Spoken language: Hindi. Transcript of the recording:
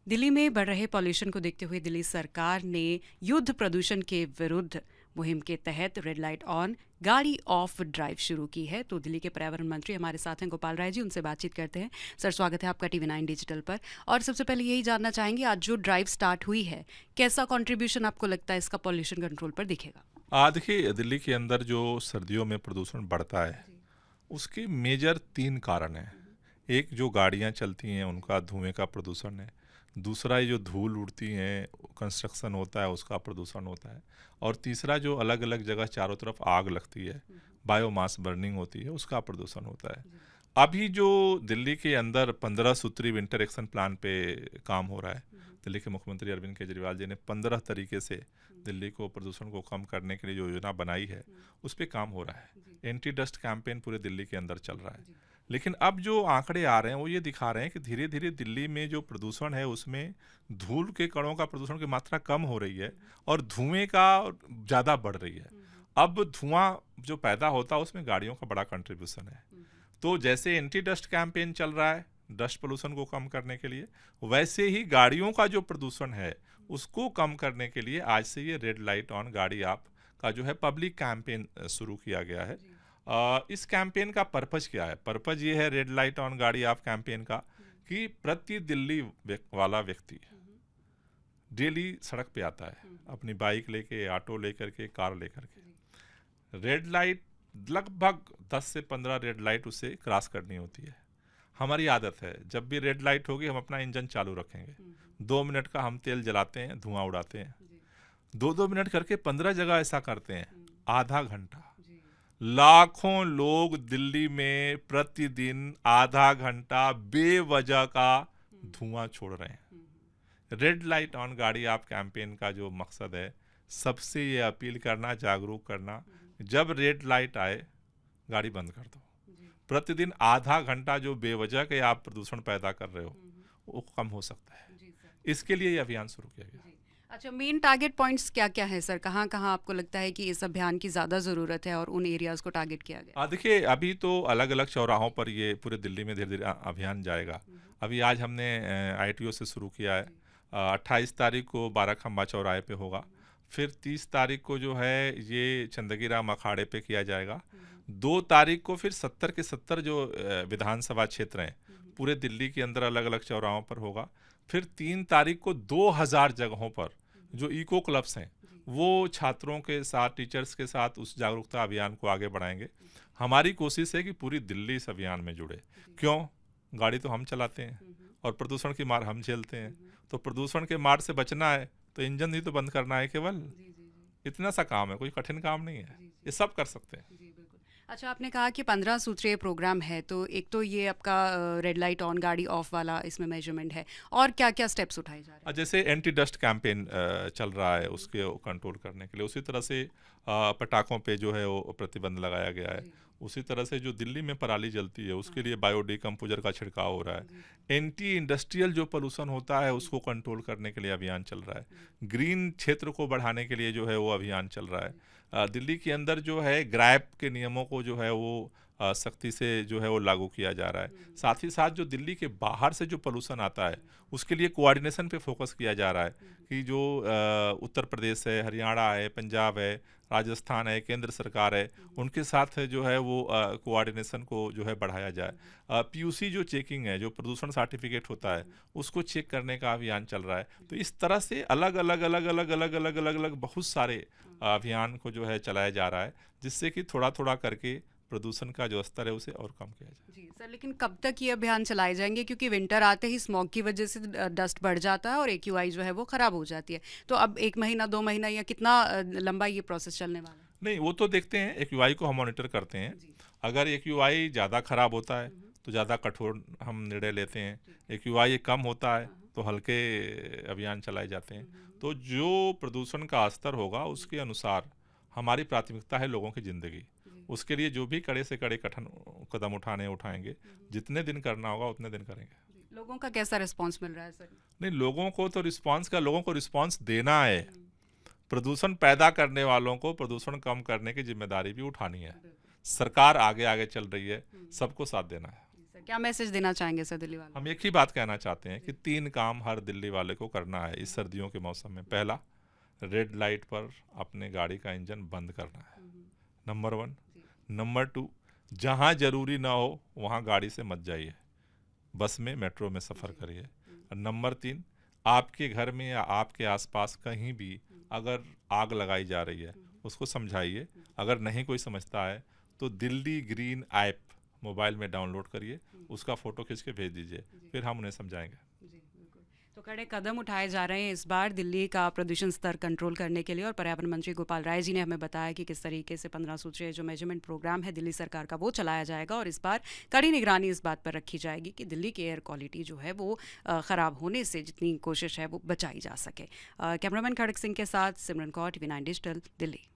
दिल्ली में बढ़ रहे पॉल्यूशन को देखते हुए दिल्ली सरकार ने युद्ध प्रदूषण के विरुद्ध मुहिम के तहत रेड लाइट ऑन गाड़ी ऑफ ड्राइव शुरू की है। तो दिल्ली के पर्यावरण मंत्री हमारे साथ हैं गोपाल राय जी, उनसे बातचीत करते हैं। सर, स्वागत है आपका टीवी 9 डिजिटल पर। और सबसे पहले यही जानना चाहेंगे, आज जो ड्राइव स्टार्ट हुई है, कैसा कंट्रीब्यूशन आपको लगता है इसका पॉल्यूशन कंट्रोल पर दिखेगा? देखिए, दिल्ली के अंदर जो सर्दियों में प्रदूषण बढ़ता है उसके मेजर 3 कारण हैं। एक, जो गाड़ियां चलती हैं उनका धुएं का प्रदूषण है। दूसरा, ये जो धूल उड़ती हैं, कंस्ट्रक्शन होता है उसका प्रदूषण होता है। और तीसरा, जो अलग अलग जगह चारों तरफ आग लगती है, बायोमास बर्निंग होती है, उसका प्रदूषण होता है। अभी जो दिल्ली के अंदर 15 सूत्री विंटर एक्शन प्लान पे काम हो रहा है, दिल्ली के मुख्यमंत्री अरविंद केजरीवाल जी ने 15 तरीके से दिल्ली को प्रदूषण को कम करने के लिए जो योजना बनाई है उस पर काम हो रहा है। एंटी डस्ट कैंपेन पूरे दिल्ली के अंदर चल रहा है। लेकिन अब जो आंकड़े आ रहे हैं वो ये दिखा रहे हैं कि धीरे धीरे दिल्ली में जो प्रदूषण है उसमें धूल के कणों का प्रदूषण की मात्रा कम हो रही है और धुएं का ज़्यादा बढ़ रही है। अब धुआं जो पैदा होता है उसमें गाड़ियों का बड़ा कंट्रीब्यूशन है। तो जैसे एंटी डस्ट कैंपेन चल रहा है डस्ट पोल्यूशन को कम करने के लिए, वैसे ही गाड़ियों का जो प्रदूषण है उसको कम करने के लिए आज से ये रेड लाइट ऑन गाड़ी आप का जो है पब्लिक कैंपेन शुरू किया गया है। इस कैंपेन का पर्पज क्या है? पर्पज ये है रेड लाइट ऑन गाड़ी आप कैंपेन का कि प्रति दिल्ली वाला व्यक्ति डेली सड़क पे आता है अपनी बाइक लेके, ऑटो लेकर के, कार लेकर के। रेड लाइट लगभग 10 से 15 रेड लाइट उसे क्रॉस करनी होती है। हमारी आदत है जब भी रेड लाइट होगी हम अपना इंजन चालू रखेंगे, 2 मिनट का हम तेल जलाते हैं, धुआं उड़ाते हैं। 2-2 मिनट करके 15 जगह ऐसा करते हैं, आधा घंटा। लाखों लोग दिल्ली में प्रतिदिन आधा घंटा बेवजह का धुआं छोड़ रहे हैं। रेड लाइट ऑन गाड़ी आप कैंपेन का जो मकसद है, सबसे ये अपील करना, जागरूक करना, जब रेड लाइट आए गाड़ी बंद कर दो। प्रतिदिन आधा घंटा जो बेवजह के आप प्रदूषण पैदा कर रहे हो वो कम हो सकता है। इसके लिए ये अभियान शुरू किया गया। अच्छा, मेन टारगेट पॉइंट्स क्या क्या है सर? कहाँ कहाँ आपको लगता है कि इस अभियान की ज़्यादा ज़रूरत है और उन एरियाज़ को टारगेट किया गया? देखिए, अभी तो अलग अलग चौराहों पर ये पूरे दिल्ली में धीरे धीरे अभियान जाएगा। अभी आज हमने ITO से शुरू किया है। 28 तारीख को 12 खंबा चौराहे पे होगा। फिर 30 तारीख को जो है ये चंदगी राम अखाड़े पे किया जाएगा। 2 तारीख को फिर 70 के 70 जो विधानसभा क्षेत्र हैं पूरे दिल्ली के अंदर अलग अलग चौराहों पर होगा। फिर 3 तारीख को 2000 जगहों पर जो इको क्लब्स हैं वो छात्रों के साथ, टीचर्स के साथ उस जागरूकता अभियान को आगे बढ़ाएंगे। हमारी कोशिश है कि पूरी दिल्ली इस अभियान में जुड़े। क्यों? गाड़ी तो हम चलाते हैं और प्रदूषण की मार हम झेलते हैं। तो प्रदूषण के मार से बचना है तो इंजन ही तो बंद करना है केवल। इतना सा काम है, कोई कठिन काम नहीं है, ये सब कर सकते हैं। अच्छा, आपने कहा कि 15 सूत्रीय प्रोग्राम है, तो एक तो ये आपका रेड लाइट ऑन गाड़ी ऑफ वाला इसमें मेजरमेंट है, और क्या क्या स्टेप्स उठाए जा रहे हैं? जैसे एंटी डस्ट कैंपेन चल रहा है उसके कंट्रोल करने के लिए, उसी तरह से पटाखों पे जो है वो प्रतिबंध लगाया गया है। उसी तरह से जो दिल्ली में पराली जलती है उसके लिए बायोडिकम्पोजर का छिड़काव हो रहा है। एंटी इंडस्ट्रियल जो पोल्यूशन होता है उसको कंट्रोल करने के लिए अभियान चल रहा है। ग्रीन क्षेत्र को बढ़ाने के लिए जो है वो अभियान चल रहा है। दिल्ली के अंदर जो है ग्रैप के नियमों को जो है वो सख्ती से जो है वो लागू किया जा रहा है। साथ ही साथ जो दिल्ली के बाहर से जो पोल्यूशन आता है उसके लिए कोऑर्डिनेशन पे फोकस किया जा रहा है कि जो उत्तर प्रदेश है, हरियाणा है, पंजाब है, राजस्थान है, केंद्र सरकार है, उनके साथ जो है वो कोऑर्डिनेशन को जो है बढ़ाया जाए। PUC जो चेकिंग है, जो प्रदूषण सर्टिफिकेट होता है उसको चेक करने का अभियान चल रहा है। तो इस तरह से अलग अलग अलग अलग अलग अलग अलग अलग बहुत सारे अभियान को जो है चलाया जा रहा है, जिससे कि थोड़ा थोड़ा करके प्रदूषण का जो स्तर है उसे और कम किया जाए। जी सर, लेकिन कब तक ये अभियान चलाए जाएंगे? क्योंकि विंटर आते ही स्मॉग की वजह से डस्ट बढ़ जाता है और AQI जो है वो ख़राब हो जाती है। तो अब 1 महीना 2 महीना या कितना लंबा ये प्रोसेस चलने वाला है? नहीं, वो तो देखते हैं, AQI को हम मॉनिटर करते हैं। अगर AQI ज़्यादा खराब होता है तो ज़्यादा कठोर हम निर्णय लेते हैं। AQI कम होता है तो हल्के अभियान चलाए जाते हैं। तो जो प्रदूषण का स्तर होगा उसके अनुसार हमारी प्राथमिकता है लोगों की ज़िंदगी। उसके लिए जो भी कड़े से कड़े कठिन कदम उठाएंगे, जितने दिन करना होगा उतने दिन करेंगे। लोगों का कैसा रिस्पांस मिल रहा है सर? नहीं, लोगों को तो लोगों को रिस्पांस देना है। प्रदूषण पैदा करने वालों को प्रदूषण कम करने की जिम्मेदारी भी उठानी है। सरकार आगे आगे चल रही है, सबको साथ देना है। क्या मैसेज देना चाहेंगे सर दिल्ली वालों हम एक ही बात कहना चाहते हैं कि 3 काम हर दिल्ली वाले को करना है इस सर्दियों के मौसम में। पहला, रेड लाइट पर अपने गाड़ी का इंजन बंद करना है, नंबर 1। नंबर 2, जहाँ ज़रूरी ना हो वहाँ गाड़ी से मत जाइए, बस में, मेट्रो में सफ़र करिए। और नंबर 3, आपके घर में या आपके आसपास कहीं भी अगर आग लगाई जा रही है उसको समझाइए। अगर नहीं कोई समझता है तो दिल्ली ग्रीन ऐप मोबाइल में डाउनलोड करिए, उसका फ़ोटो खींच के भेज दीजिए, फिर हम उन्हें समझाएंगे। तो कड़े कदम उठाए जा रहे हैं इस बार दिल्ली का प्रदूषण स्तर कंट्रोल करने के लिए, और पर्यावरण मंत्री गोपाल राय जी ने हमें बताया कि किस तरीके से 15 सूत्रीय जो मेजरमेंट प्रोग्राम है दिल्ली सरकार का वो चलाया जाएगा, और इस बार कड़ी निगरानी इस बात पर रखी जाएगी कि दिल्ली की एयर क्वालिटी जो है वो ख़राब होने से जितनी कोशिश है वो बचाई जा सके। कैमरामैन खड़क सिंह के साथ सिमरन कौर, TV9 डिजिटल, दिल्ली।